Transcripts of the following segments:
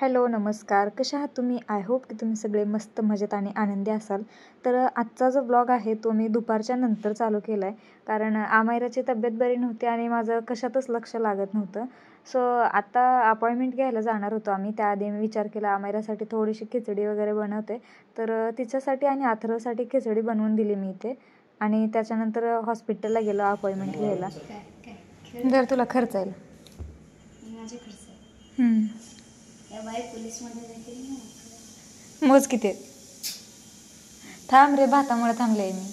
Hello, नमस्कार. कशा आहात तुम्ही? आय होप की तुम्ही सगळे मस्त मजेत आणि आनंदी असाल. तर आजचा जो ब्लॉग आहे तो मी दुपारच्या नंतर चालू केला आहे. कारण आमायराची तब्येत बरी नव्हती आणि माझं कशातच लक्ष लागत नव्हतं. सो आता अपॉइंटमेंट घ्यायला जाणार होतो आम्ही. त्याआधी मी विचार केला आमायरासाठी थोडीशी खिचडी वगैरे बनवते. तर तिच्यासाठी आणि अथर्वसाठी खिचडी बनवून दिली मी इथे. आणि त्याच्यानंतर हॉस्पिटलला गेलो अपॉइंटमेंट घ्यायला. जर तुला खर्च येईल. मोज किती आहेत? थांब रे, भातामुळे थांबले मी.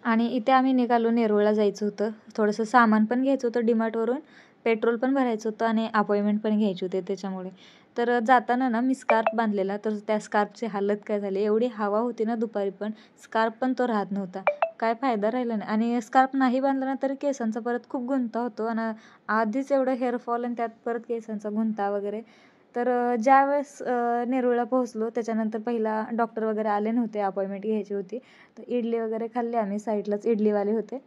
आणि इथे आम्ही निघालो, नेरूळला जायचं होतं. थोडंसं सामान पण घ्यायचं होतं डीमार्टवरून, पेट्रोल पण भरायचं होतं आणि अपॉइंटमेंट पण घ्यायची होती त्याच्यामुळे. तर जाताना ना मी स्कार्फ बांधलेला, तर त्या स्कार्फची हालत काय झाली, एवढी हवा होती ना दुपारी, पण स्कार्फ पण तो राहत नव्हता. काय फायदा राहिला नाही. आणि स्कार्फ नाही बांधला ना तरी केसांचा परत खूप गुंता होतो आणि आधीच एवढं हेअरफॉल आणि त्यात परत केसांचा गुंता वगैरे. तर ज्यावेळेस नेरूळला पोहोचलो त्याच्यानंतर पहिला डॉक्टर वगैरे आले नव्हते, अपॉइंटमेंट घ्यायची होती. तर इडली वगैरे खाल्ली आम्ही, साईडलाच इडलीवाले होते.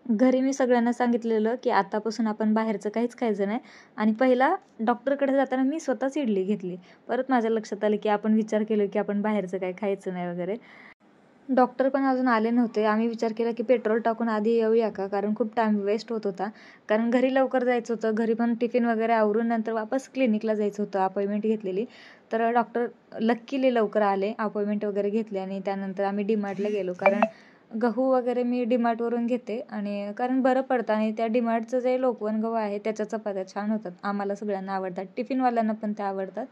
घरी मी सगळ्यांना सांगितलेलं की आतापासून आपण बाहेरचं काहीच खायचं नाही. आणि पहिला डॉक्टरकडे जाताना मी स्वतःच इडली घेतली. परत माझ्या लक्षात आलं की आपण विचार केलं की आपण बाहेरचं काही खायचं नाही वगैरे. डॉक्टर पण अजून आले नव्हते. आम्ही विचार केला की पेट्रोल टाकून आधी येऊया का, कारण खूप टाईम वेस्ट होत होता. कारण घरी लवकर जायचं होतं, घरी पण टिफिन वगैरे आवरून नंतर वापस क्लिनिकला जायचं होतं, अपॉइंटमेंट घेतलेली. तर डॉक्टर लक्कीली लवकर आले, अपॉइंटमेंट वगैरे घेतली आणि त्यानंतर आम्ही डीमार्टला गेलो. कारण गहू वगैरे मी डीमार्टवरून घेते आणि कारण बरं पडतं. आणि त्या डीमार्टचं जे लोकवन गहू आहे त्याच्या चपात्या छान होतात, आम्हाला सगळ्यांना आवडतात, टिफिनवाल्यांना पण त्या आवडतात.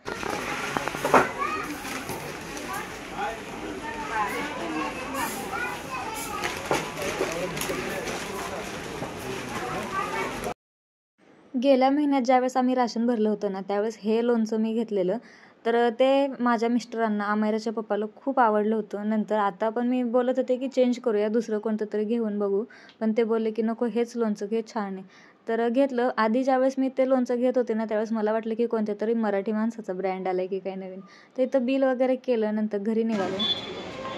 गेल्या महिन्यात ज्यावेळेस आम्ही राशन भरलं होतं ना, त्यावेळेस हे लोणचं मी घेतलेलं. तर ते माझ्या मिस्टरांना, आमायराच्या पप्पाला खूप आवडलं होतं. नंतर आता पण मी बोलत होते की चेंज करूया, दुसरं कोणतं तरी घेऊन बघू. पण ते बोलले की नको, हेच लोणचं घे, छान आहे. तर घेतलं. आधी ज्यावेळेस मी ते लोणचं घेत होते ना त्यावेळेस मला वाटलं की कोणत्या तरी मराठी माणसाचा ब्रँड आला आहे की काय नवीन. तर इथं बिल वगैरे केलं, नंतर घरी निघालो.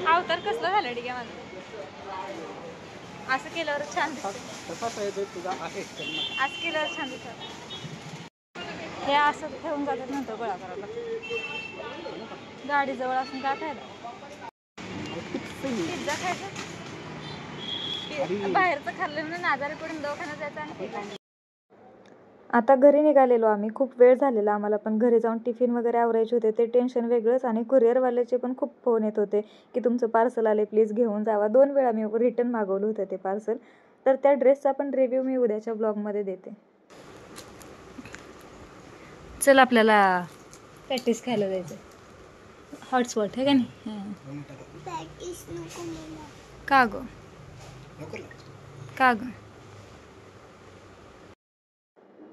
अवतार कसलं झालं ठीक आहे माझं. असं केल्यावर छान दिसतं. असं केल्यावर छान दिसतं. हे असं ठेवून जातात नंतर गोळा करायला. गाडीजवळ असून काय फायदा. पिझ्झा खायचा, बाहेरचं खाल्लं म्हणून आजारी पडून दवाखान्यात जायचं आणि पिझ्झा. आता घरी निघालेलो आम्ही, खूप वेळ झालेला आम्हाला पण घरी जाऊन टिफिन वगैरे आवरायचे होते, ते टेन्शन वेगळंच. आणि कुरिअरवाल्याचे पण खूप फोन येत होते की तुमचं पार्सल आले, प्लीज घेऊन जावा. 2 वेळा मी रिटर्न मागवलं होतं ते पार्सल. तर त्या ड्रेसचा पण रिव्ह्यू मी उद्याच्या ब्लॉगमध्ये देते. चल आपल्याला पॅटीस खायला जायचं, हॉटस्पॉट आहे का नाही. का गं, का गं.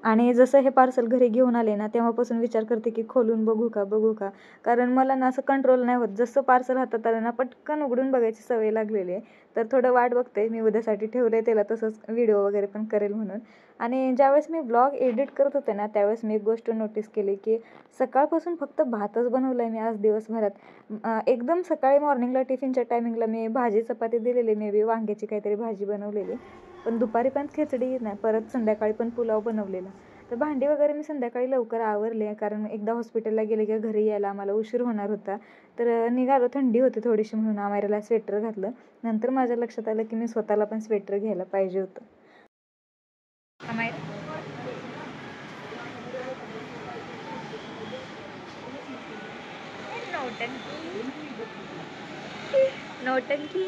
आणि जसं हे पार्सल घरी घेऊन आले ना तेव्हापासून विचार करते की खोलून बघू का बघू का. कारण मला ना असं कंट्रोल नाही होत, जसं पार्सल हातात आलं ना पटकन उघडून बघायची सवय लागलेली आहे. तर थोडं वाट बघते, मी उद्यासाठी ठेवलं आहे त्याला तसंच, व्हिडिओ वगैरे पण करेल म्हणून. आणि ज्यावेळेस मी ब्लॉग एडिट करत होते ना त्यावेळेस मी एक गोष्ट नोटीस केली की सकाळपासून फक्त भातच बनवला आहे मी आज दिवसभरात. एकदम सकाळी मॉर्निंगला टिफिनच्या टायमिंगला मी भाजी चपाती दिलेली, मे बी वांग्याची काहीतरी भाजी बनवलेली. पण दुपारी पण खिचडी नाही, परत संध्याकाळी पण पुलाव बनवलेला. तर भांडी वगैरे मी संध्याकाळी लवकर आवरले, कारण एकदा हॉस्पिटलला गेले की घरी यायला आम्हाला उशीर होणार होता. तर निघालो, थंडी होती थोडीशी म्हणून आमायराला स्वेटर घातलं. नंतर माझ्या लक्षात आलं की मी स्वतःला पण स्वेटर घ्यायला पाहिजे होतं. नौटंकी.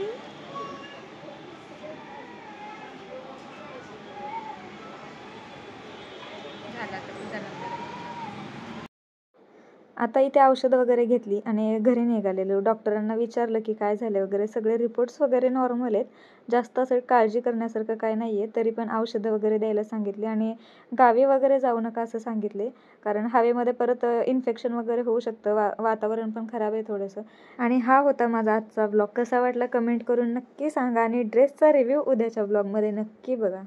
आता इथे औषधं वगैरे घेतली आणि घरी निघालेलो. डॉक्टरांना विचारलं की काय झालं वगैरे, सगळे रिपोर्ट्स वगैरे नॉर्मल आहेत, जास्त असं काळजी करण्यासारखं काय नाही आहे. तरी पण औषधं वगैरे द्यायला सांगितली आणि गावी वगैरे जाऊ नका असं सांगितले, कारण हवेमध्ये परत इन्फेक्शन वगैरे होऊ शकतं. वातावरण पण खराब आहे थोडंसं. आणि हा होता माझा आजचा ब्लॉग. कसा वाटला कमेंट करून नक्की सांगा आणि ड्रेसचा रिव्ह्यू उद्याच्या ब्लॉगमध्ये नक्की बघा.